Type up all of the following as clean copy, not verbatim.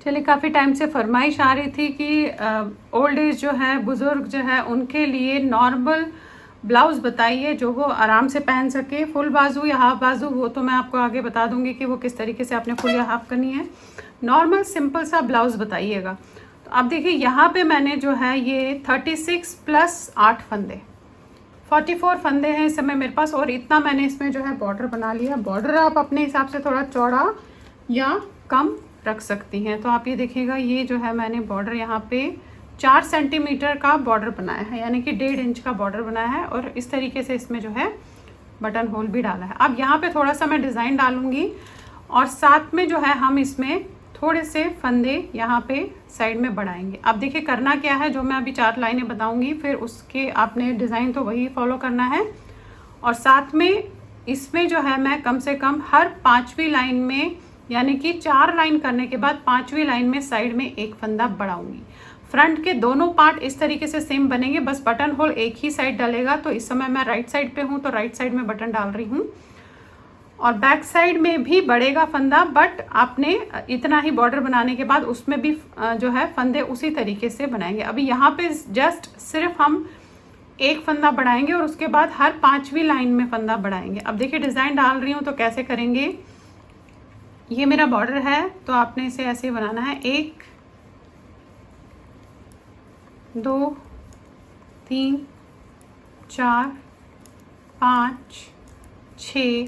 चलिए, काफ़ी टाइम से फरमाइश आ रही थी कि ओल्ड एज जो है, बुज़ुर्ग जो है, उनके लिए नॉर्मल ब्लाउज़ बताइए जो वो आराम से पहन सके। फुल बाजू या हाफ बाजू वो तो मैं आपको आगे बता दूंगी कि वो किस तरीके से आपने फुल या हाफ करनी है। नॉर्मल सिंपल सा ब्लाउज़ बताइएगा। तो आप देखिए यहाँ पे मैंने जो है ये 36 प्लस 8 फंदे, 44 फंदे हैं इस समय मेरे पास, और इतना मैंने इसमें जो है बॉर्डर बना लिया। बॉर्डर आप अपने हिसाब से थोड़ा चौड़ा या कम रख सकती हैं। तो आप ये देखिएगा, ये जो है मैंने बॉर्डर यहाँ पे 4 सेंटीमीटर का बॉर्डर बनाया है, यानी कि 1.5 इंच का बॉर्डर बनाया है, और इस तरीके से इसमें जो है बटन होल भी डाला है। अब यहाँ पे थोड़ा सा मैं डिज़ाइन डालूंगी, और साथ में जो है हम इसमें थोड़े से फंदे यहाँ पे साइड में बढ़ाएंगे। अब देखिए करना क्या है, जो मैं अभी 4 लाइनें बताऊंगी, फिर उसके आपने डिज़ाइन तो वही फॉलो करना है, और साथ में इसमें जो है मैं कम से कम हर 5वीं लाइन में, यानी कि 4 लाइन करने के बाद 5वीं लाइन में साइड में एक फंदा बढ़ाऊंगी। फ्रंट के दोनों पार्ट इस तरीके से सेम बनेंगे, बस बटन होल एक ही साइड डलेगा। तो इस समय मैं राइट साइड पे हूँ, तो राइट साइड में बटन डाल रही हूँ, और बैक साइड में भी बढ़ेगा फंदा, बट आपने इतना ही बॉर्डर बनाने के बाद उसमें भी जो है फंदे उसी तरीके से बनाएंगे। अभी यहाँ पे जस्ट सिर्फ हम एक फंदा बढ़ाएंगे, और उसके बाद हर 5वीं लाइन में फंदा बढ़ाएंगे। अब देखिए डिज़ाइन डाल रही हूँ तो कैसे करेंगे। ये मेरा बॉर्डर है, तो आपने इसे ऐसे बनाना है। 1 2 3 4 5 6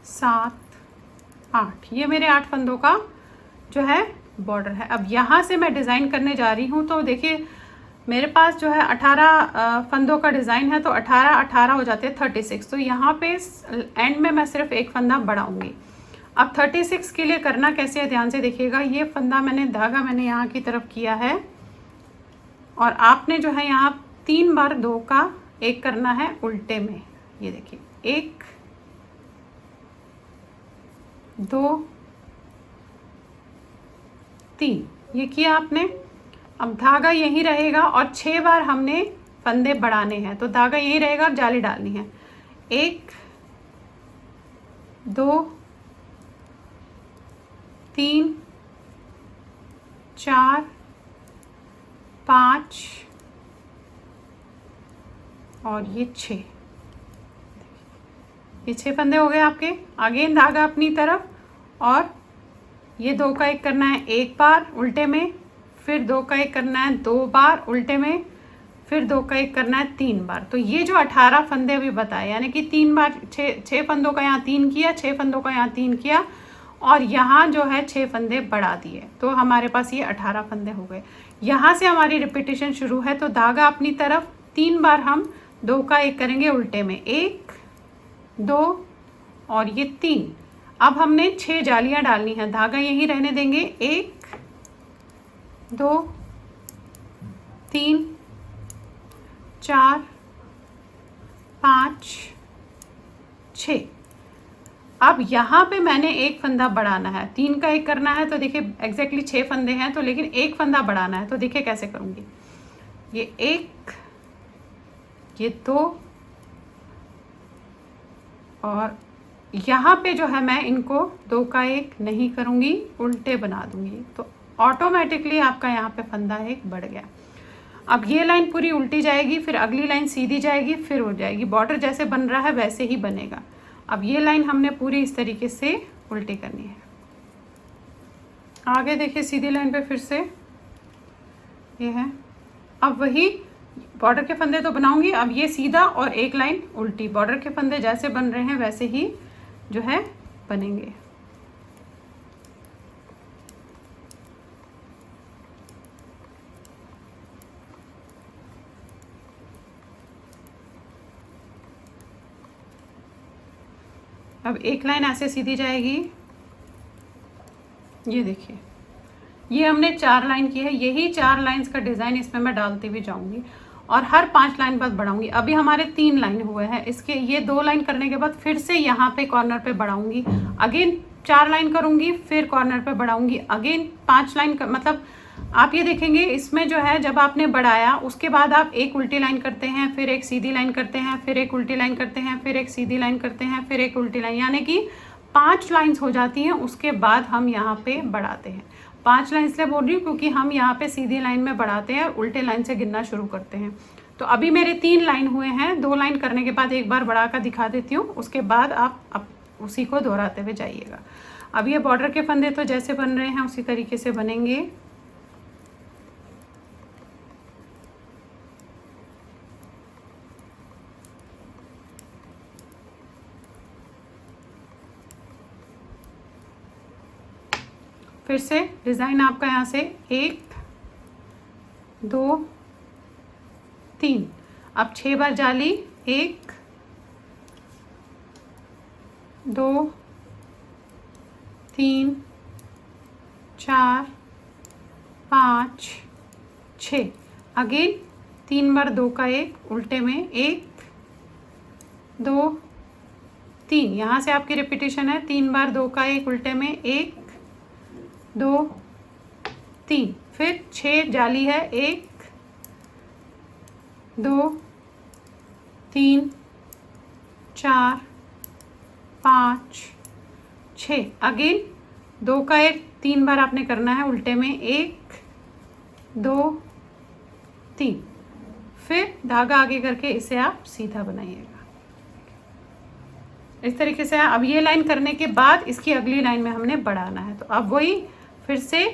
7 8, ये मेरे 8 फंदों का जो है बॉर्डर है। अब यहाँ से मैं डिज़ाइन करने जा रही हूँ, तो देखिए मेरे पास जो है 18 फंदों का डिज़ाइन है, तो 18 18 हो जाते हैं 36। तो यहाँ पे एंड में मैं सिर्फ एक फंदा बढ़ाऊंगी। अब 36 के लिए करना कैसे है, ध्यान से देखिएगा। ये फंदा मैंने, धागा मैंने यहाँ की तरफ किया है, और आपने जो है यहाँ 3 बार 2 का 1 करना है उल्टे में। ये देखिए 1 2 3, ये किया आपने। अब धागा यहीं रहेगा, और 6 बार हमने फंदे बढ़ाने हैं, तो धागा यहीं रहेगा और जाली डालनी है। 1 2 3 4 5 और ये 6, ये 6 फंदे हो गए आपके। आगे धागा अपनी तरफ, और ये 2 का 1 करना है 1 बार उल्टे में, फिर 2 का 1 करना है 2 बार उल्टे में, फिर 2 का 1 करना है 3 बार। तो ये जो 18 फंदे अभी बताए, यानी कि 3 बार 6 फंदों का यहाँ 3 किया, 6 फंदों का यहाँ 3 किया, और यहाँ जो है 6 फंदे बढ़ा दिए, तो हमारे पास ये 18 फंदे हो गए। यहाँ से हमारी रिपीटेशन शुरू है, तो धागा अपनी तरफ 3 बार हम 2 का 1 करेंगे उल्टे में, 1 2 और ये 3। अब हमने 6 जालियाँ डालनी हैं, धागा यहीं रहने देंगे। 1 2 3 4 5 6। अब यहाँ पे मैंने एक फंदा बढ़ाना है, 3 का 1 करना है, तो देखिए एग्जैक्टली 6 फंदे हैं, तो लेकिन एक फंदा बढ़ाना है। तो देखिए कैसे करूँगी। ये 1, ये 2, और यहाँ पे जो है मैं इनको 2 का 1 नहीं करूँगी, उल्टे बना दूँगी, तो ऑटोमेटिकली आपका यहाँ पे फंदा एक बढ़ गया। अब ये लाइन पूरी उल्टी जाएगी, फिर अगली लाइन सीधी जाएगी, फिर हो जाएगी। बॉर्डर जैसे बन रहा है वैसे ही बनेगा। अब ये लाइन हमने पूरी इस तरीके से उल्टी करनी है। आगे देखिए सीधी लाइन पे फिर से ये है। अब वही बॉर्डर के फंदे तो बनाऊंगी, अब ये सीधा और एक लाइन उल्टी। बॉर्डर के फंदे जैसे बन रहे हैं वैसे ही जो है बनेंगे। अब एक लाइन ऐसे सीधी जाएगी, ये देखिए ये हमने 4 लाइन की है। यही 4 लाइंस का डिज़ाइन इसमें मैं डालती हुई जाऊंगी, और हर 5 लाइन बाद बढ़ाऊंगी। अभी हमारे 3 लाइन हुए हैं, इसके ये 2 लाइन करने के बाद फिर से यहाँ पे कॉर्नर पे बढ़ाऊंगी, अगेन 4 लाइन करूंगी, फिर कॉर्नर पे बढ़ाऊंगी, अगेन 5 लाइन मतलब आप ये देखेंगे इसमें जो है जब आपने बढ़ाया उसके बाद आप एक उल्टी लाइन करते हैं, फिर एक सीधी लाइन करते हैं, फिर एक उल्टी लाइन करते हैं, फिर एक सीधी लाइन करते हैं, फिर एक उल्टी लाइन, यानी कि 5 लाइंस हो जाती हैं उसके बाद हम यहाँ पे बढ़ाते हैं। 5 लाइन इसलिए बोल रही हूँ क्योंकि हम यहाँ पे सीधी लाइन में बढ़ाते हैं और उल्टे लाइन से गिनना शुरू करते हैं। तो अभी मेरे 3 लाइन हुए हैं, 2 लाइन करने के बाद एक बार बढ़ा कर दिखा देती हूँ, उसके बाद आप उसी को दोहराते हुए जाइएगा। अब ये बॉर्डर के फंदे तो जैसे बन रहे हैं उसी तरीके से बनेंगे। फिर से डिज़ाइन आपका यहाँ से 1 2 3, अब 6 बार जाली, 1 2 3 4 5 6, अगेन 3 बार 2 का 1 उल्टे में, 1 2 3, यहाँ से आपकी रिपीटेशन है, 3 बार 2 का 1 उल्टे में, 1 2 3, फिर 6 जाली है, 1 2 3 4 5 6, अगेन 2 का 1 3 बार आपने करना है उल्टे में, 1 2 3, फिर धागा आगे करके इसे आप सीधा बनाइएगा इस तरीके से। अब ये लाइन करने के बाद इसकी अगली लाइन में हमने बढ़ाना है। तो अब वही फिर से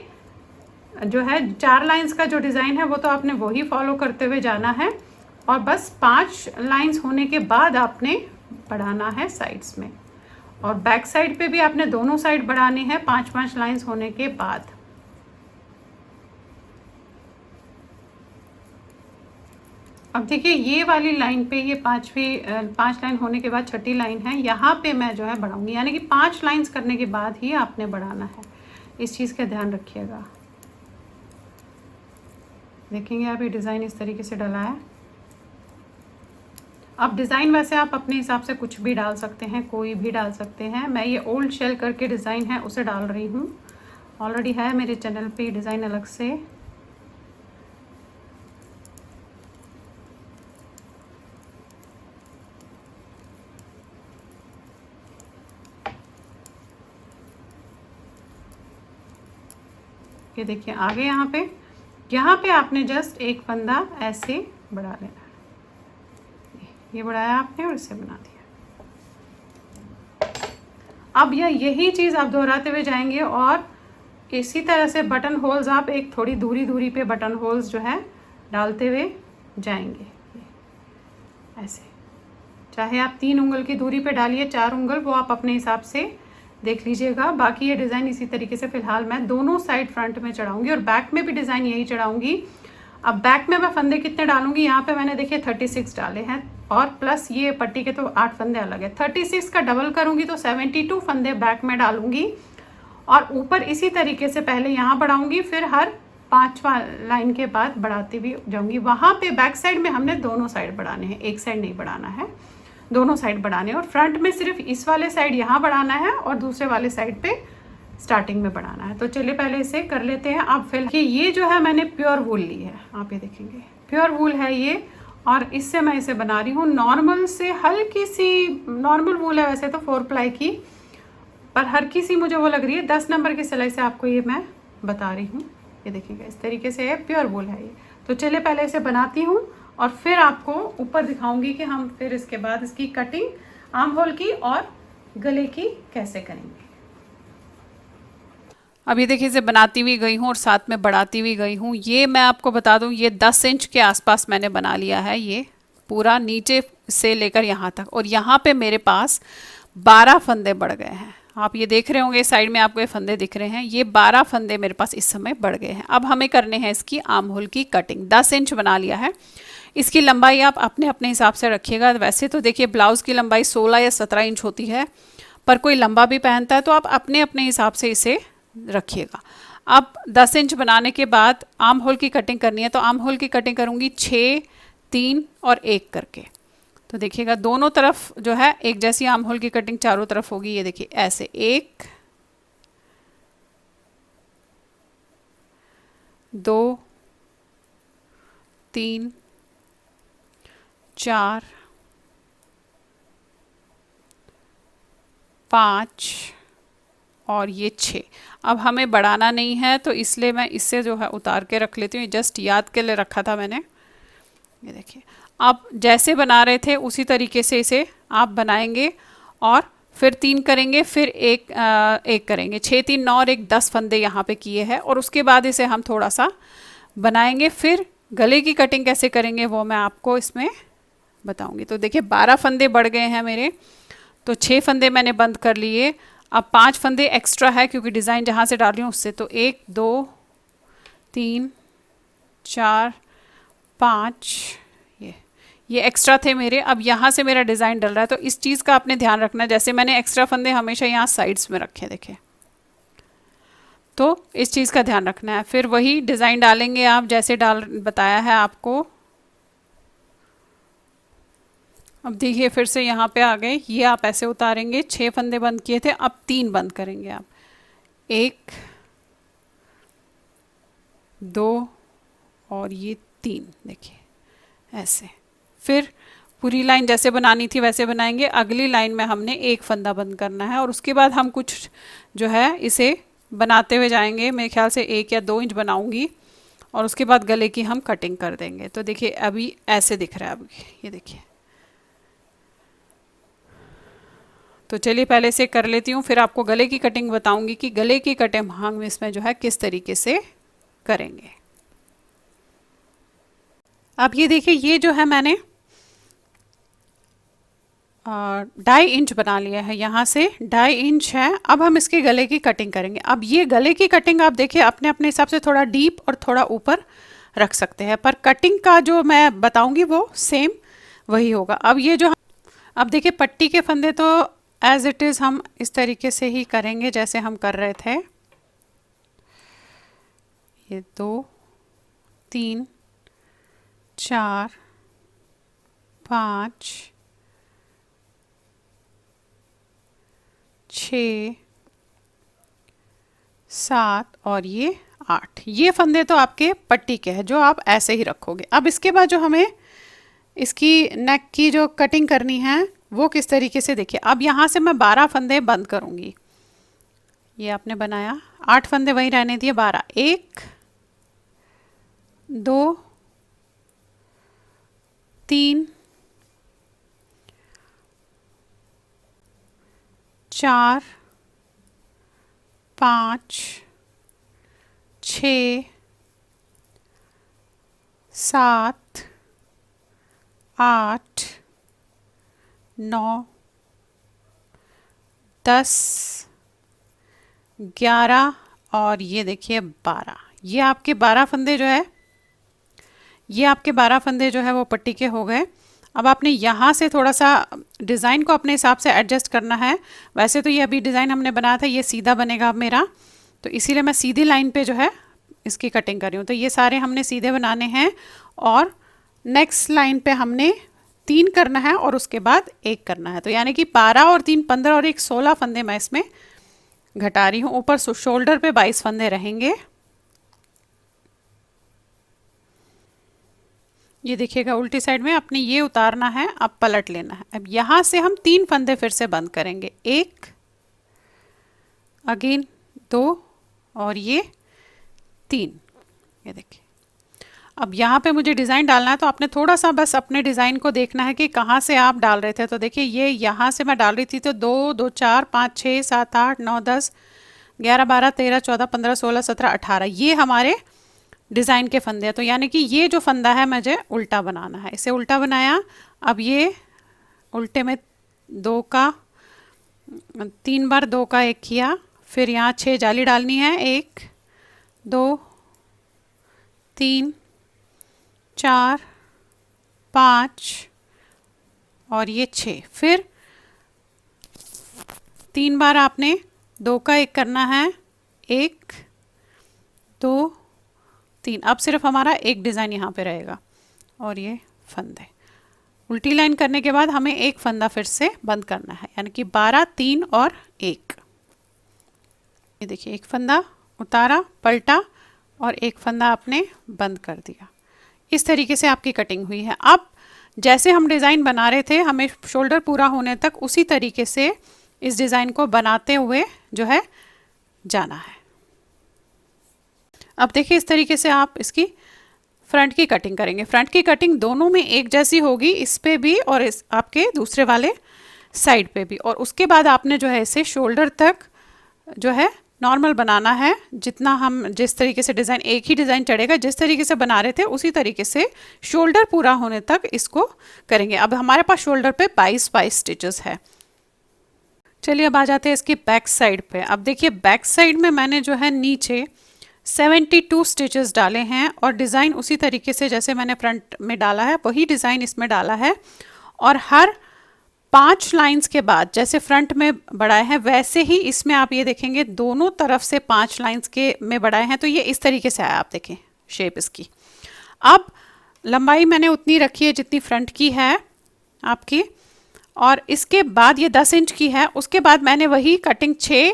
जो है 4 लाइंस का जो डिज़ाइन है वो तो आपने वही फॉलो करते हुए जाना है, और बस 5 लाइंस होने के बाद आपने बढ़ाना है साइड्स में, और बैक साइड पे भी आपने दोनों साइड बढ़ाने हैं 5-5 लाइंस होने के बाद। अब देखिए ये वाली लाइन पे ये 5 लाइन होने के बाद 6ठी लाइन है, यहाँ पे मैं जो है बढ़ाऊंगी, यानी कि 5 लाइंस करने के बाद ही आपने बढ़ाना है। इस चीज़ का ध्यान रखिएगा। देखेंगे आप ये डिज़ाइन इस तरीके से डला है। अब डिज़ाइन वैसे आप अपने हिसाब से कुछ भी डाल सकते हैं, कोई भी डाल सकते हैं। मैं ये ओल्ड शेल करके डिज़ाइन है उसे डाल रही हूँ, ऑलरेडी है मेरे चैनल पे डिज़ाइन अलग से। ये देखिए आगे यहाँ पे आपने जस्ट एक फंदा ऐसे बढ़ा लेना है। ये बढ़ाया आपने और इसे बना दिया। अब यही चीज़ आप दोहराते हुए जाएंगे, और इसी तरह से बटन होल्स आप एक थोड़ी दूरी पे बटन होल्स जो है डालते हुए जाएंगे ऐसे। चाहे आप 3 उंगल की दूरी पे डालिए, 4 उंगल, वो आप अपने हिसाब से देख लीजिएगा। बाकी ये डिज़ाइन इसी तरीके से फ़िलहाल मैं दोनों साइड फ्रंट में चढ़ाऊंगी और बैक में भी डिज़ाइन यही चढ़ाऊंगी। अब बैक में मैं फंदे कितने डालूंगी, यहाँ पे मैंने देखिए 36 डाले हैं, और प्लस ये पट्टी के तो 8 फंदे अलग है। 36 का डबल करूंगी तो 72 फंदे बैक में डालूंगी, और ऊपर इसी तरीके से पहले यहाँ बढ़ाऊंगी, फिर हर 5वां लाइन के बाद बढ़ाती हुई जाऊंगी। वहाँ पे बैक साइड में हमने दोनों साइड बढ़ाने हैं, एक साइड नहीं बढ़ाना है, दोनों साइड बढ़ाने हैं। और फ्रंट में सिर्फ इस वाले साइड यहाँ बढ़ाना है और दूसरे वाले साइड पे स्टार्टिंग में बढ़ाना है। तो चलिए पहले इसे कर लेते हैं। अब फिर ये जो है मैंने प्योर वूल ली है, आप ये देखेंगे प्योर वूल है ये, और इससे मैं इसे बना रही हूँ नॉर्मल से हल्की सी, नॉर्मल वूल है वैसे तो 4 प्लाई की, पर हल्की सी मुझे वो लग रही है। 10 नंबर की सिलाई से आपको ये मैं बता रही हूँ। ये देखिएगा इस तरीके से है, प्योर वूल है ये। तो चलिए पहले इसे बनाती हूँ और फिर आपको ऊपर दिखाऊंगी कि हम फिर इसके बाद इसकी कटिंग आर्म होल की और गले की कैसे करेंगे। अब ये देखिए इसे बनाती हुई गई हूँ और साथ में बढ़ाती हुई गई हूँ। ये मैं आपको बता दूँ, ये 10 इंच के आसपास मैंने बना लिया है, ये पूरा नीचे से लेकर यहाँ तक, और यहाँ पे मेरे पास 12 फंदे बढ़ गए हैं। आप ये देख रहे होंगे साइड में आपको ये फंदे दिख रहे हैं, ये 12 फंदे मेरे पास इस समय बढ़ गए हैं। अब हमें करने हैं इसकी आर्म होल की कटिंग। 10 इंच बना लिया है। इसकी लंबाई आप अपने अपने हिसाब से रखिएगा। वैसे तो देखिए ब्लाउज़ की लंबाई 16 या 17 इंच होती है, पर कोई लंबा भी पहनता है, तो आप अपने अपने हिसाब से इसे रखिएगा। अब 10 इंच बनाने के बाद आर्म होल की कटिंग करनी है, तो आर्म होल की कटिंग करूँगी 6, 3 और 1 करके। तो देखिएगा दोनों तरफ जो है एक जैसी आर्म होल की कटिंग चारों तरफ होगी। ये देखिए ऐसे 1 2 3 4 5 और ये 6। अब हमें बढ़ाना नहीं है तो इसलिए मैं इससे जो है उतार के रख लेती हूँ, जस्ट याद के लिए रखा था मैंने। ये देखिए, आप जैसे बना रहे थे उसी तरीके से इसे आप बनाएंगे और फिर 3 करेंगे, फिर एक करेंगे। 6 3 9 और 1 10 फंदे यहाँ पे किए हैं और उसके बाद इसे हम थोड़ा सा बनाएंगे। फिर गले की कटिंग कैसे करेंगे वो मैं आपको इसमें बताऊंगी। तो देखिए 12 फंदे बढ़ गए हैं मेरे, तो 6 फंदे मैंने बंद कर लिए। अब 5 फंदे एक्स्ट्रा है क्योंकि डिज़ाइन जहाँ से डाल रही हूँ उससे, तो 1 2 3 4 5 ये एक्स्ट्रा थे मेरे। अब यहाँ से मेरा डिज़ाइन डल रहा है, तो इस चीज़ का आपने ध्यान रखना है। जैसे मैंने एक्स्ट्रा फंदे हमेशा यहाँ साइड्स में रखे, देखें, तो इस चीज़ का ध्यान रखना है। फिर वही डिज़ाइन डालेंगे आप जैसे बताया है आपको। अब देखिए फिर से यहाँ पे आ गए, ये आप ऐसे उतारेंगे। 6 फंदे बंद किए थे, अब 3 बंद करेंगे आप। 1 2 और ये 3, देखिए ऐसे। फिर पूरी लाइन जैसे बनानी थी वैसे बनाएंगे। अगली लाइन में हमने 1 फंदा बंद करना है और उसके बाद हम कुछ जो है इसे बनाते हुए जाएंगे। मेरे ख्याल से 1 या 2 इंच बनाऊंगी और उसके बाद गले की हम कटिंग कर देंगे। तो देखिए अभी ऐसे दिख रहा है, अब ये देखिए। तो चलिए पहले से कर लेती हूँ, फिर आपको गले की कटिंग बताऊंगी कि गले की कटिंग हम इसमें जो है किस तरीके से करेंगे। अब ये देखिए, ये जो है मैंने 2.5 इंच बना लिया है, यहाँ से 2.5 इंच है। अब हम इसके गले की कटिंग करेंगे। अब ये गले की कटिंग आप देखिए अपने अपने हिसाब से थोड़ा डीप और थोड़ा ऊपर रख सकते हैं, पर कटिंग का जो मैं बताऊंगी वो सेम वही होगा। अब ये जो अब देखिए पट्टी के फंदे तो एज इट इज़ हम इस तरीके से ही करेंगे जैसे हम कर रहे थे। ये 2 3 4 5 6 7 और ये 8। ये फंदे तो आपके पट्टी के हैं जो आप ऐसे ही रखोगे। अब इसके बाद जो हमें इसकी नेक की जो कटिंग करनी है वो किस तरीके से, देखिए अब यहाँ से मैं 12 फंदे बंद करूँगी। ये आपने बनाया, 8 फंदे वहीं रहने दिए, 12। 1 2 3 4 5 6 7 8 9 10 11 और ये देखिए 12। ये आपके 12 फंदे जो है, ये आपके 12 फंदे जो है वो पट्टी के हो गए। अब आपने यहाँ से थोड़ा सा डिज़ाइन को अपने हिसाब से एडजस्ट करना है। वैसे तो ये अभी डिज़ाइन हमने बनाया था, ये सीधा बनेगा अब मेरा, तो इसीलिए मैं सीधी लाइन पे जो है इसकी कटिंग कर रही हूँ। तो ये सारे हमने सीधे बनाने हैं और नेक्स्ट लाइन पे हमने 3 करना है और उसके बाद 1 करना है। तो यानी कि 12 और 3 15 और 1 16 फंदे मैं इसमें घटा रही हूँ। ऊपर शोल्डर पे 22 फंदे रहेंगे। ये देखिएगा उल्टी साइड में अपने ये उतारना है, अब पलट लेना है। अब यहाँ से हम 3 फंदे फिर से बंद करेंगे। 1 अगेन 2 और ये 3। ये देखिए, अब यहाँ पे मुझे डिज़ाइन डालना है तो आपने थोड़ा सा बस अपने डिज़ाइन को देखना है कि कहाँ से आप डाल रहे थे। तो देखिए ये यहाँ से मैं डाल रही थी तो 2 2 4 5 6 7 8 9 10 11 12 13 14 15 16 17 18 ये हमारे डिज़ाइन के फंदे हैं। तो यानी कि ये जो फंदा है मुझे उल्टा बनाना है, इसे उल्टा बनाया। अब ये उल्टे में 2 का 3 बार 2 का 1 किया, फिर यहाँ 6 जाली डालनी है। 1 2 3 4 5 और ये 6। फिर 3 बार आपने 2 का 1 करना है। 1 2 3। अब सिर्फ हमारा एक डिज़ाइन यहाँ पे रहेगा और ये फंदे। उल्टी लाइन करने के बाद हमें 1 फंदा फिर से बंद करना है, यानी कि 12 3 और 1। ये देखिए 1 फंदा उतारा, पलटा और 1 फंदा आपने बंद कर दिया। इस तरीके से आपकी कटिंग हुई है। अब जैसे हम डिज़ाइन बना रहे थे, हमें शोल्डर पूरा होने तक उसी तरीके से इस डिज़ाइन को बनाते हुए जो है जाना है। अब देखिए इस तरीके से आप इसकी फ्रंट की कटिंग करेंगे। फ्रंट की कटिंग दोनों में एक जैसी होगी, इस पे भी और इस आपके दूसरे वाले साइड पे भी। और उसके बाद आपने जो है इसे शोल्डर तक जो है नॉर्मल बनाना है। जितना हम जिस तरीके से डिज़ाइन, एक ही डिज़ाइन चढ़ेगा, जिस तरीके से बना रहे थे उसी तरीके से शोल्डर पूरा होने तक इसको करेंगे। अब हमारे पास शोल्डर पे 22 स्टिचेस है। चलिए अब आ जाते हैं इसकी बैक साइड पे। अब देखिए बैक साइड में मैंने जो है नीचे 72 स्टिचेस डाले हैं और डिज़ाइन उसी तरीके से जैसे मैंने फ्रंट में डाला है वही डिज़ाइन इसमें डाला है। और हर 5 लाइंस के बाद जैसे फ्रंट में बढ़ाए हैं वैसे ही इसमें आप ये देखेंगे दोनों तरफ से 5 लाइंस के में बढ़ाए हैं, तो ये इस तरीके से आया। आप देखें शेप इसकी। अब लंबाई मैंने उतनी रखी है जितनी फ्रंट की है आपकी, और इसके बाद ये 10 इंच की है। उसके बाद मैंने वही कटिंग 6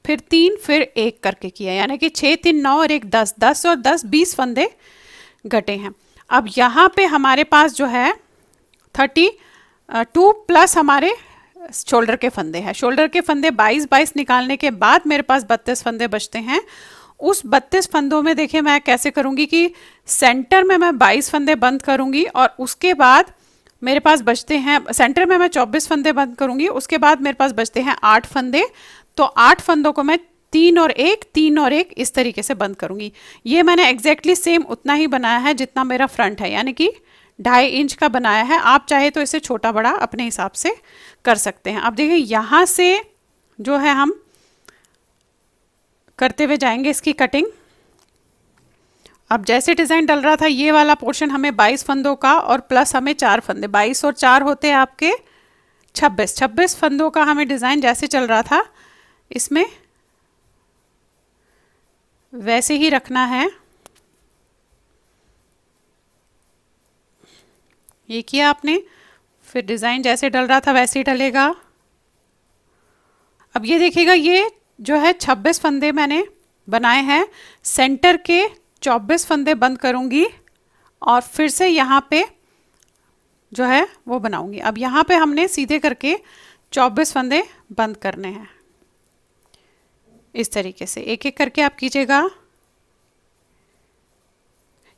फिर 3 फिर 1 करके किया, यानी कि 6 3 9 और 1 10, 10 और 10 20 फंदे घटे हैं। अब यहाँ पे हमारे पास जो है 32 प्लस हमारे शोल्डर के फंदे हैं। शोल्डर के फंदे 22 निकालने के बाद मेरे पास 32 फंदे बचते हैं। उस 32 फंदों में देखिए मैं कैसे करूँगी कि सेंटर में मैं 22 फंदे बंद करूँगी और उसके बाद मेरे पास बचते हैं, सेंटर में मैं 24 फंदे बंद करूँगी, उसके बाद मेरे पास बचते हैं 8 फंदे। तो 8 फंदों को मैं 3 और 1 3 और 1 इस तरीके से बंद करूँगी। ये मैंने एग्जैक्टली सेम उतना ही बनाया है जितना मेरा फ्रंट है, यानी कि 2.5 इंच का बनाया है। आप चाहे तो इसे छोटा बड़ा अपने हिसाब से कर सकते हैं। अब देखिए यहाँ से जो है हम करते हुए जाएंगे इसकी कटिंग। अब जैसे डिज़ाइन डल रहा था ये वाला पोर्शन हमें 22 फंदों का और प्लस हमें 4 फंदे, 22 और 4 होते हैं आपके 26 फंदों का हमें डिज़ाइन जैसे चल रहा था इसमें वैसे ही रखना है। ये किया आपने, फिर डिज़ाइन जैसे डल रहा था वैसे ही डलेगा। अब ये देखिएगा ये जो है 26 फंदे मैंने बनाए हैं, सेंटर के 24 फंदे बंद करूँगी और फिर से यहाँ पे जो है वो बनाऊँगी। अब यहाँ पे हमने सीधे करके 24 फंदे बंद करने हैं। इस तरीके से एक एक करके आप कीजिएगा।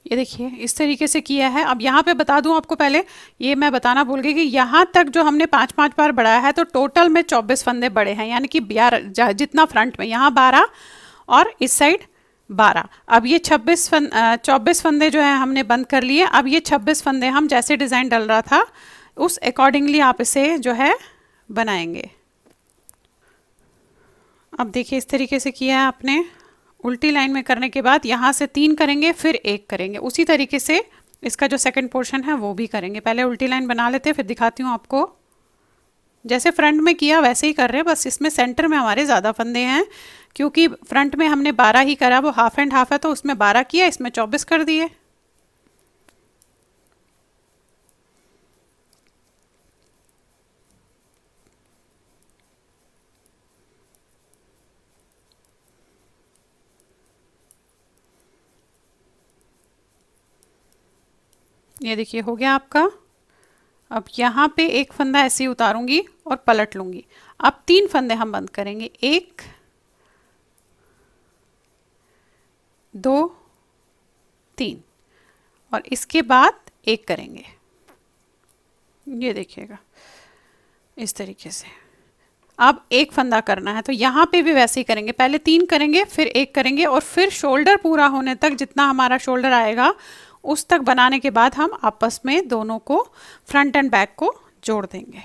ये देखिए इस तरीके से किया है। अब यहाँ पे बता दूँ आपको, पहले ये मैं बताना भूल गई कि यहाँ तक जो हमने 5-5 बार बढ़ाया है तो टोटल में 24 फंदे बढ़े हैं, यानी कि 12 जितना फ्रंट में, यहाँ 12 और इस साइड 12। अब ये 24 फंदे जो है हमने बंद कर लिए। अब ये 26 फंदे हम जैसे डिज़ाइन डल रहा था उस अकॉर्डिंगली आप इसे जो है बनाएंगे। अब देखिए इस तरीके से किया है आपने। उल्टी लाइन में करने के बाद यहाँ से 3 करेंगे फिर 1 करेंगे। उसी तरीके से इसका जो सेकंड पोर्शन है वो भी करेंगे। पहले उल्टी लाइन बना लेते हैं फिर दिखाती हूँ आपको। जैसे फ्रंट में किया वैसे ही कर रहे हैं, बस इसमें सेंटर में हमारे ज़्यादा फंदे हैं क्योंकि फ्रंट में हमने 12 ही करा, वो हाफ एंड हाफ है तो उसमें 12 किया, इसमें 24 कर दिए। ये देखिए हो गया आपका। अब यहाँ पे एक फंदा ऐसे ही उतारूंगी और पलट लूंगी। अब 3 फंदे हम बंद करेंगे, 1 2 3 और इसके बाद 1 करेंगे। ये देखिएगा इस तरीके से। अब 1 फंदा करना है तो यहाँ पे भी वैसे ही करेंगे, पहले 3 करेंगे फिर 1 करेंगे और फिर शोल्डर पूरा होने तक, जितना हमारा शोल्डर आएगा उस तक बनाने के बाद हम आपस में दोनों को, फ्रंट एंड बैक को जोड़ देंगे।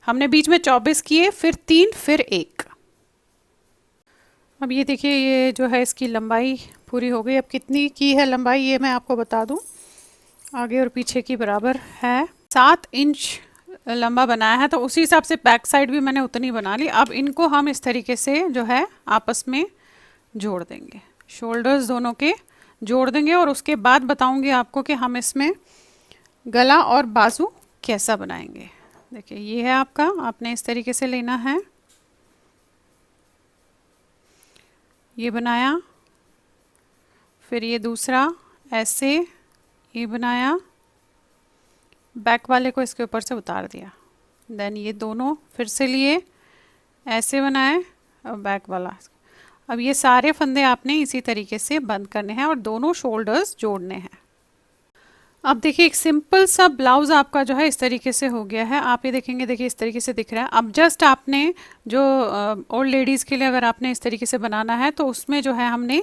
हमने बीच में 24 किए, फिर 3 फिर 1। अब ये देखिए ये जो है इसकी लंबाई पूरी हो गई। अब कितनी की है लंबाई ये मैं आपको बता दूं, आगे और पीछे की बराबर है। 7 इंच लंबा बनाया है तो उसी हिसाब से बैक साइड भी मैंने उतनी बना ली। अब इनको हम इस तरीके से जो है आपस में जोड़ देंगे, शोल्डर्स दोनों के जोड़ देंगे और उसके बाद बताऊंगी आपको कि हम इसमें गला और बाजू कैसा बनाएंगे। देखिए ये है आपका, आपने इस तरीके से लेना है। ये बनाया, फिर ये दूसरा ऐसे ये बनाया, बैक वाले को इसके ऊपर से उतार दिया। देन ये दोनों फिर से लिए, ऐसे बनाए और बैक वाला। अब ये सारे फंदे आपने इसी तरीके से बंद करने हैं और दोनों शोल्डर्स जोड़ने हैं। अब देखिए एक सिंपल सा ब्लाउज आपका जो है इस तरीके से हो गया है। आप ये देखेंगे, देखिए इस तरीके से दिख रहा है। अब जस्ट आपने जो ओल्ड लेडीज़ के लिए अगर आपने इस तरीके से बनाना है तो उसमें जो है हमने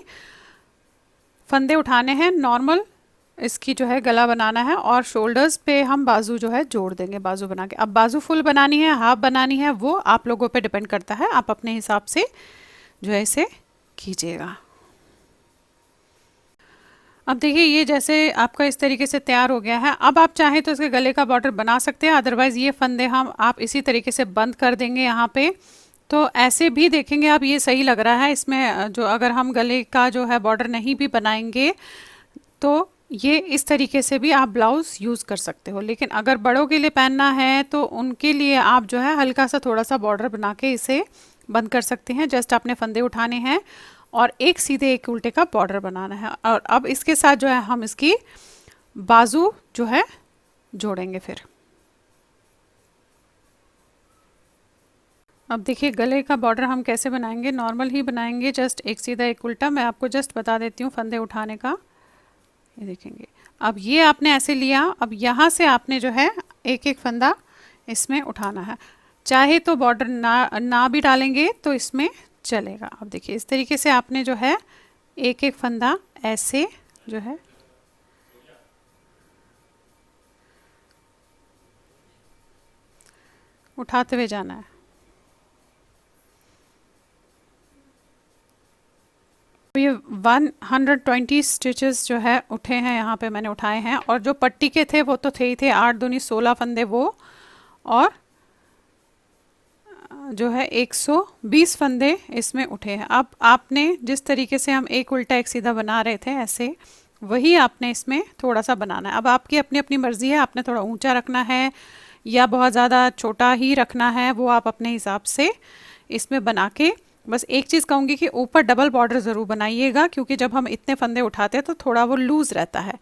फंदे उठाने हैं नॉर्मल, इसकी जो है गला बनाना है और शोल्डर्स पे हम बाजू जो है जोड़ देंगे, बाजू बना के। अब बाजू फुल बनानी है, हाफ बनानी है, वो आप लोगों पे डिपेंड करता है, आप अपने हिसाब से जो है इसे कीजिएगा। अब देखिए ये जैसे आपका इस तरीके से तैयार हो गया है। अब आप चाहें तो इसके गले का बॉर्डर बना सकते हैं, अदरवाइज़ ये फंदे हम आप इसी तरीके से बंद कर देंगे यहाँ पे। तो ऐसे भी देखेंगे आप, ये सही लग रहा है। इसमें जो अगर हम गले का जो है बॉर्डर नहीं भी बनाएंगे तो ये इस तरीके से भी आप ब्लाउज़ यूज़ कर सकते हो। लेकिन अगर बड़ों के लिए पहनना है तो उनके लिए आप जो है हल्का सा थोड़ा सा बॉर्डर बना के इसे बंद कर सकते हैं। जस्ट आपने फंदे उठाने हैं और एक सीधे एक उल्टे का बॉर्डर बनाना है। और अब इसके साथ जो है हम इसकी बाजू जो है जोड़ेंगे फिर। अब देखिए गले का बॉर्डर हम कैसे बनाएंगे, नॉर्मल ही बनाएंगे, जस्ट एक सीधा एक उल्टा। मैं आपको जस्ट बता देती हूँ फंदे उठाने का। ये देखेंगे, अब ये आपने ऐसे लिया, अब यहाँ से आपने जो है एक एक फंदा इसमें उठाना है। चाहे तो बॉर्डर ना भी डालेंगे तो इसमें चलेगा। अब देखिए इस तरीके से आपने जो है एक एक फंदा ऐसे जो है उठाते हुए जाना है। तो ये 120 स्टिचेस जो है उठे हैं, यहाँ पे मैंने उठाए हैं। और जो पट्टी के थे वो तो थे ही थे, 8 दूनी 16 फंदे वो, और जो है 120 फंदे इसमें उठे हैं। अब आपने जिस तरीके से हम एक उल्टा एक सीधा बना रहे थे ऐसे, वही आपने इसमें थोड़ा सा बनाना है। अब आपकी अपनी अपनी मर्ज़ी है, आपने थोड़ा ऊंचा रखना है या बहुत ज़्यादा छोटा ही रखना है, वो आप अपने हिसाब से इसमें बना के। बस एक चीज़ कहूँगी कि ऊपर डबल बॉर्डर ज़रूर बनाइएगा, क्योंकि जब हम इतने फंदे उठाते हैं तो थोड़ा वो लूज़ रहता है।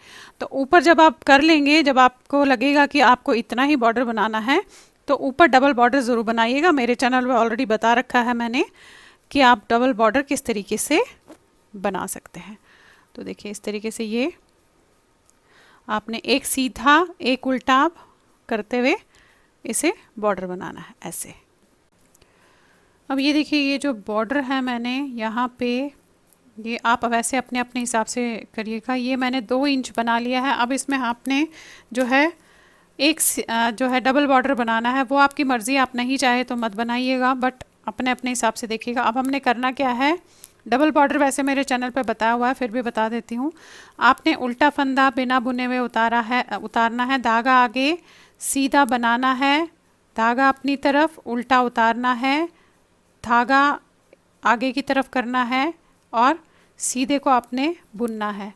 तो ऊपर जब आप कर लेंगे, जब आपको लगेगा कि आपको इतना ही बॉर्डर बनाना है तो ऊपर डबल बॉर्डर ज़रूर बनाइएगा। मेरे चैनल पे ऑलरेडी बता रखा है मैंने कि आप डबल बॉर्डर किस तरीके से बना सकते हैं। तो देखिए इस तरीके से ये आपने एक सीधा एक उल्टा करते हुए इसे बॉर्डर बनाना है ऐसे। अब ये देखिए ये जो बॉर्डर है मैंने यहाँ पे, ये आप वैसे अपने अपने हिसाब से करिएगा। ये मैंने 2 इंच बना लिया है। अब इसमें आपने जो है एक जो है डबल बॉर्डर बनाना है, वो आपकी मर्ज़ी, आप नहीं चाहे तो मत बनाइएगा, बट अपने अपने हिसाब से देखिएगा। अब हमने करना क्या है, डबल बॉर्डर वैसे मेरे चैनल पे बताया हुआ है, फिर भी बता देती हूँ। आपने उल्टा फंदा बिना बुने हुए उतारना है, धागा आगे सीधा बनाना है, धागा अपनी तरफ उल्टा उतारना है, धागा आगे की तरफ करना है और सीधे को आपने बुनना है।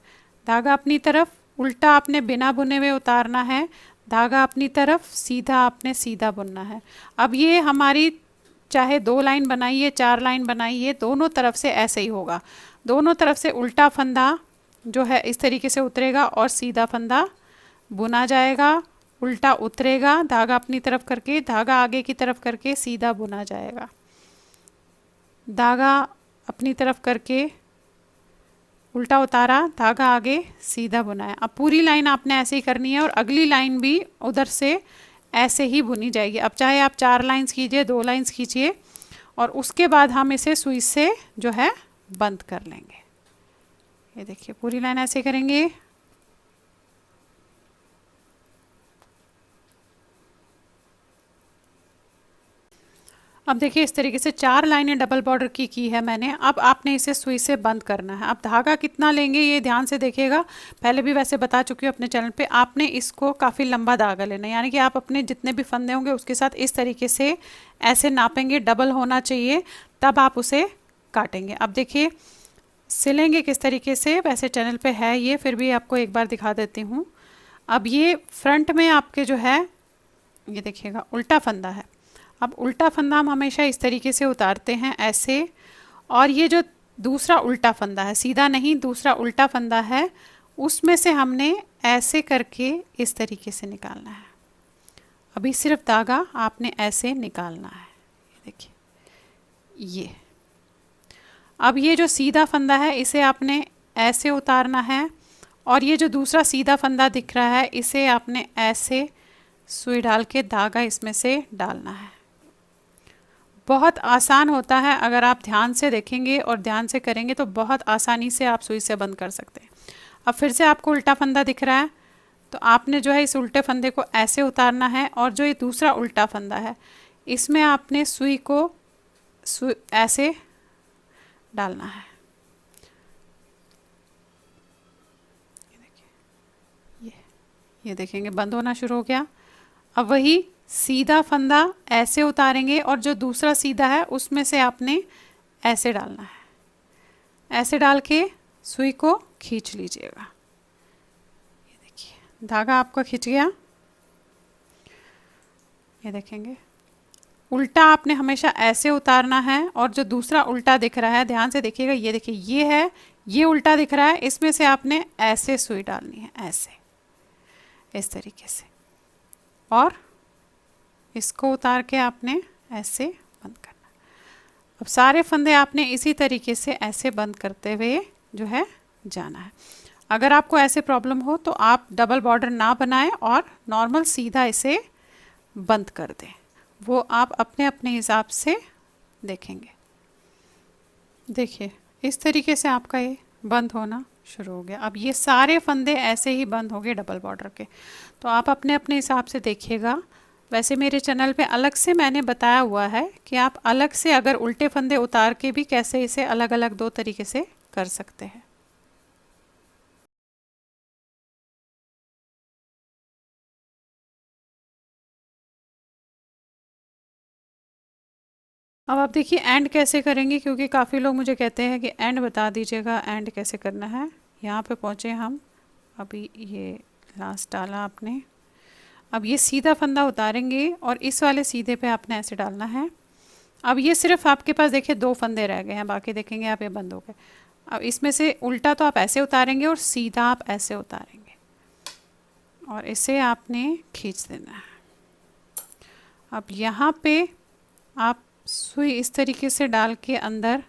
धागा अपनी तरफ उल्टा आपने बिना बुने हुए उतारना है, धागा अपनी तरफ सीधा आपने सीधा बुनना है। अब ये हमारी चाहे 2 लाइन बनाइए 4 लाइन बनाइए, दोनों तरफ से ऐसे ही होगा। दोनों तरफ से उल्टा फंदा जो है इस तरीके से उतरेगा और सीधा फंदा बुना जाएगा, उल्टा उतरेगा, धागा अपनी तरफ करके, धागा आगे की तरफ करके सीधा बुना जाएगा, धागा अपनी तरफ करके उल्टा उतारा, धागा आगे सीधा बुनाया। अब पूरी लाइन आपने ऐसे ही करनी है और अगली लाइन भी उधर से ऐसे ही बुनी जाएगी। अब चाहे आप 4 लाइंस कीजिए, 2 लाइंस कीजिए, और उसके बाद हम इसे सुई से जो है बंद कर लेंगे। ये देखिए पूरी लाइन ऐसे करेंगे। अब देखिए इस तरीके से 4 लाइनें डबल बॉर्डर की है मैंने। अब आपने इसे सुई से बंद करना है। अब धागा कितना लेंगे ये ध्यान से देखिएगा, पहले भी वैसे बता चुकी हूँ अपने चैनल पे। आपने इसको काफ़ी लंबा धागा लेना है, यानी कि आप अपने जितने भी फंदे होंगे उसके साथ इस तरीके से ऐसे नापेंगे, डबल होना चाहिए, तब आप उसे काटेंगे। अब देखिए सिलेंगे किस तरीके से, वैसे चैनल पर है ये, फिर भी आपको एक बार दिखा देती हूँ। अब ये फ्रंट में आपके जो है ये देखिएगा उल्टा फंदा है। अब उल्टा फंदा हम हमेशा इस तरीके से उतारते हैं ऐसे, और ये जो दूसरा उल्टा फंदा है, सीधा नहीं दूसरा उल्टा फंदा है, उसमें से हमने ऐसे करके इस तरीके से निकालना है। अभी सिर्फ धागा आपने ऐसे निकालना है, देखिए ये। अब ये जो सीधा फंदा है इसे आपने ऐसे उतारना है, और ये जो दूसरा सीधा फंदा दिख रहा है इसे आपने ऐसे सुई डाल के धागा इसमें से डालना है। बहुत आसान होता है, अगर आप ध्यान से देखेंगे और ध्यान से करेंगे तो बहुत आसानी से आप सुई से बंद कर सकते हैं। अब फिर से आपको उल्टा फंदा दिख रहा है, तो आपने जो है इस उल्टे फंदे को ऐसे उतारना है, और जो ये दूसरा उल्टा फंदा है इसमें आपने सुई को ऐसे डालना है। ये देखेंगे बंद होना शुरू हो गया। अब वही सीधा फंदा ऐसे उतारेंगे, और जो दूसरा सीधा है उसमें से आपने ऐसे डालना है। ऐसे डाल के सुई को खींच लीजिएगा। ये देखिए धागा आपका खिंच गया। ये देखेंगे उल्टा आपने हमेशा ऐसे उतारना है, और जो दूसरा उल्टा दिख रहा है ध्यान से देखिएगा, ये देखिए ये है, ये उल्टा दिख रहा है, इसमें से आपने ऐसे सुई डालनी है, ऐसे इस तरीके से, और इसको उतार के आपने ऐसे बंद करना। अब सारे फंदे आपने इसी तरीके से ऐसे बंद करते हुए जो है जाना है। अगर आपको ऐसे प्रॉब्लम हो तो आप डबल बॉर्डर ना बनाएं और नॉर्मल सीधा इसे बंद कर दें, वो आप अपने अपने हिसाब से देखेंगे। देखिए इस तरीके से आपका ये बंद होना शुरू हो गया। अब ये सारे फंदे ऐसे ही बंद हो गए डबल बॉर्डर के, तो आप अपने अपने हिसाब से देखिएगा। वैसे मेरे चैनल पे अलग से मैंने बताया हुआ है कि आप अलग से अगर उल्टे फंदे उतार के भी कैसे इसे अलग अलग दो तरीके से कर सकते हैं। अब आप देखिए एंड कैसे करेंगे, क्योंकि काफ़ी लोग मुझे कहते हैं कि एंड बता दीजिएगा, एंड कैसे करना है। यहाँ पे पहुँचे हम, अभी ये लास्ट डाला आपने। अब ये सीधा फंदा उतारेंगे और इस वाले सीधे पे आपने ऐसे डालना है। अब ये सिर्फ आपके पास देखिए दो फंदे रह गए हैं, बाकी देखेंगे आप ये बंद हो गए। अब इसमें से उल्टा तो आप ऐसे उतारेंगे और सीधा आप ऐसे उतारेंगे, और इसे आपने खींच देना है। अब यहाँ पे आप सुई इस तरीके से डाल के अंदर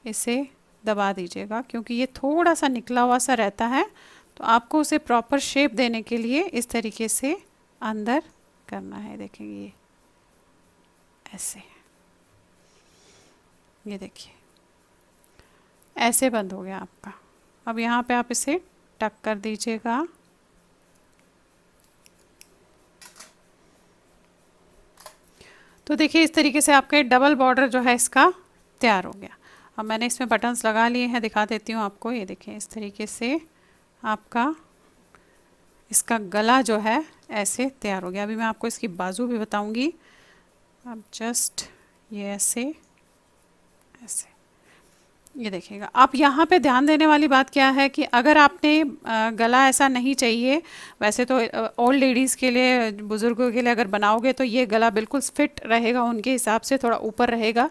इसे दबा दीजिएगा, क्योंकि ये थोड़ा सा निकला हुआ सा रहता है, तो आपको उसे प्रॉपर शेप देने के लिए इस तरीके से अंदर करना है। देखेंगे ये ऐसे, ये देखिए ऐसे बंद हो गया आपका। अब यहाँ पे आप इसे टक कर दीजिएगा। तो देखिए इस तरीके से आपका डबल बॉर्डर जो है इसका तैयार हो गया। अब मैंने इसमें बटन्स लगा लिए हैं, दिखा देती हूँ आपको। ये देखिए इस तरीके से आपका इसका गला जो है ऐसे तैयार हो गया। अभी मैं आपको इसकी बाजू भी बताऊंगी। अब जस्ट ये ऐसे ऐसे, ये देखिएगा। आप यहाँ पे ध्यान देने वाली बात क्या है कि अगर आपने गला ऐसा नहीं चाहिए, वैसे तो ओल्ड लेडीज़ के लिए, बुज़ुर्गों के लिए अगर बनाओगे तो ये गला बिल्कुल फिट रहेगा उनके हिसाब से, थोड़ा ऊपर रहेगा,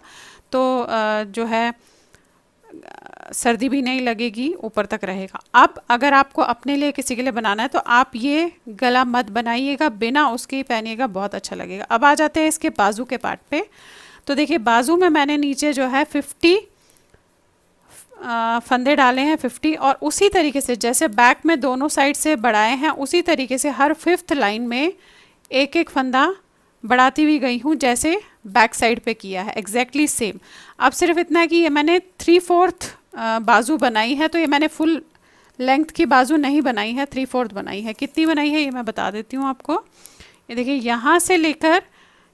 तो जो है सर्दी भी नहीं लगेगी, ऊपर तक रहेगा। अब अगर आपको अपने लिए किसी के लिए बनाना है तो आप ये गला मत बनाइएगा, बिना उसके ही पहनिएगा, बहुत अच्छा लगेगा। अब आ जाते हैं इसके बाजू के पार्ट पे। तो देखिए बाजू में मैंने नीचे जो है 50 फंदे डाले हैं, 50, और उसी तरीके से जैसे बैक में दोनों साइड से बढ़ाए हैं उसी तरीके से हर 5th लाइन में एक एक फंदा बढ़ाती हुई गई हूँ, जैसे बैक साइड पे किया है, एग्जैक्टली सेम। अब सिर्फ इतना है कि ये मैंने 3/4 बाजू बनाई है, तो ये मैंने फुल लेंथ की बाजू नहीं बनाई है, 3/4 बनाई है। कितनी बनाई है ये मैं बता देती हूँ आपको। ये देखिए यहाँ से लेकर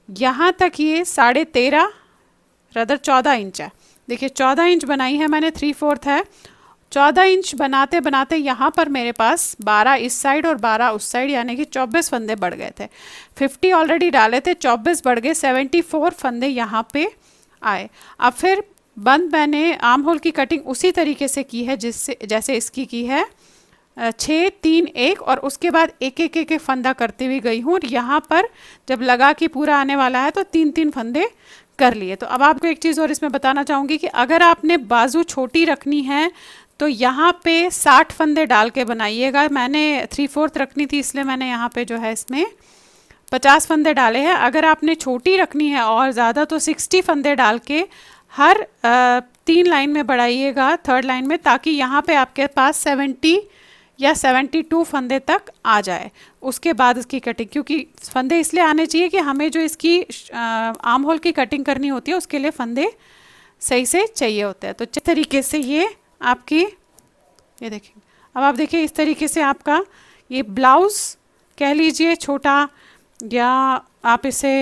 यहाँ तक ये 13.5 रदर 14 इंच है। देखिए 14 इंच बनाई है मैंने, 3/4 है। 14 इंच बनाते बनाते यहाँ पर मेरे पास 12 इस साइड और 12 उस साइड, यानी कि 24 फंदे बढ़ गए थे। 50 ऑलरेडी डाले थे, 24 बढ़ गए, 74 फंदे यहाँ पे आए। अब फिर बंद मैंने आर्म होल की कटिंग उसी तरीके से की है जिससे जैसे इसकी की है, 6 3 1, और उसके बाद एक एक एक एक फंदा करती हुई गई हूँ। और यहाँ पर जब लगा कि पूरा आने वाला है तो 3 फंदे कर लिए। तो अब आपको एक चीज़ और इसमें बताना चाहूँगी कि अगर आपने बाजू छोटी रखनी है तो यहाँ पे 60 फंदे डाल के बनाइएगा। मैंने 3/4 रखनी थी, इसलिए मैंने यहाँ पे जो है इसमें 50 फंदे डाले हैं। अगर आपने छोटी रखनी है और ज़्यादा तो 60 फंदे डाल के हर 3 लाइन में बढ़ाइएगा, थर्ड लाइन में, ताकि यहाँ पे आपके पास 70 या 72 फंदे तक आ जाए। उसके बाद इसकी कटिंग, क्योंकि फंदे इसलिए आने चाहिए कि हमें जो इसकी आर्म होल की कटिंग करनी होती है उसके लिए फंदे सही से चाहिए होते हैं। तो इस तरीके से ये आपकी, ये देखिए, अब आप देखिए इस तरीके से आपका ये ब्लाउज़ कह लीजिए छोटा, या आप इसे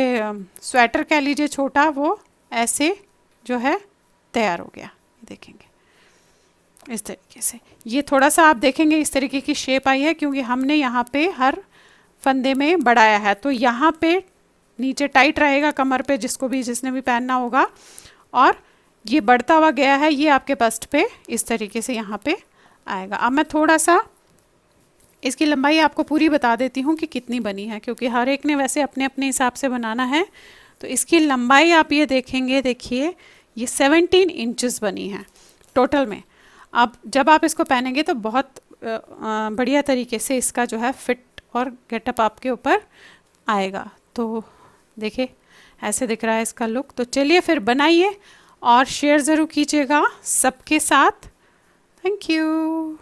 स्वेटर कह लीजिए छोटा, वो ऐसे जो है तैयार हो गया। देखेंगे इस तरीके से, ये थोड़ा सा आप देखेंगे इस तरीके की शेप आई है क्योंकि हमने यहाँ पे हर फंदे में बढ़ाया है। तो यहाँ पे नीचे टाइट रहेगा कमर पे, जिसने भी पहनना होगा, और ये बढ़ता हुआ गया है, ये आपके बस्ट पे इस तरीके से यहाँ पे आएगा। अब मैं थोड़ा सा इसकी लंबाई आपको पूरी बता देती हूँ कि कितनी बनी है, क्योंकि हर एक ने वैसे अपने अपने हिसाब से बनाना है। तो इसकी लंबाई आप ये देखेंगे, देखिए ये 17 इंचेस बनी है टोटल में। अब जब आप इसको पहनेंगे तो बहुत बढ़िया तरीके से इसका जो है फिट और गेटअप आपके ऊपर आएगा। तो देखिए ऐसे दिख रहा है इसका लुक। तो चलिए फिर बनाइए और शेयर ज़रूर कीजिएगा सबके साथ। Thank you.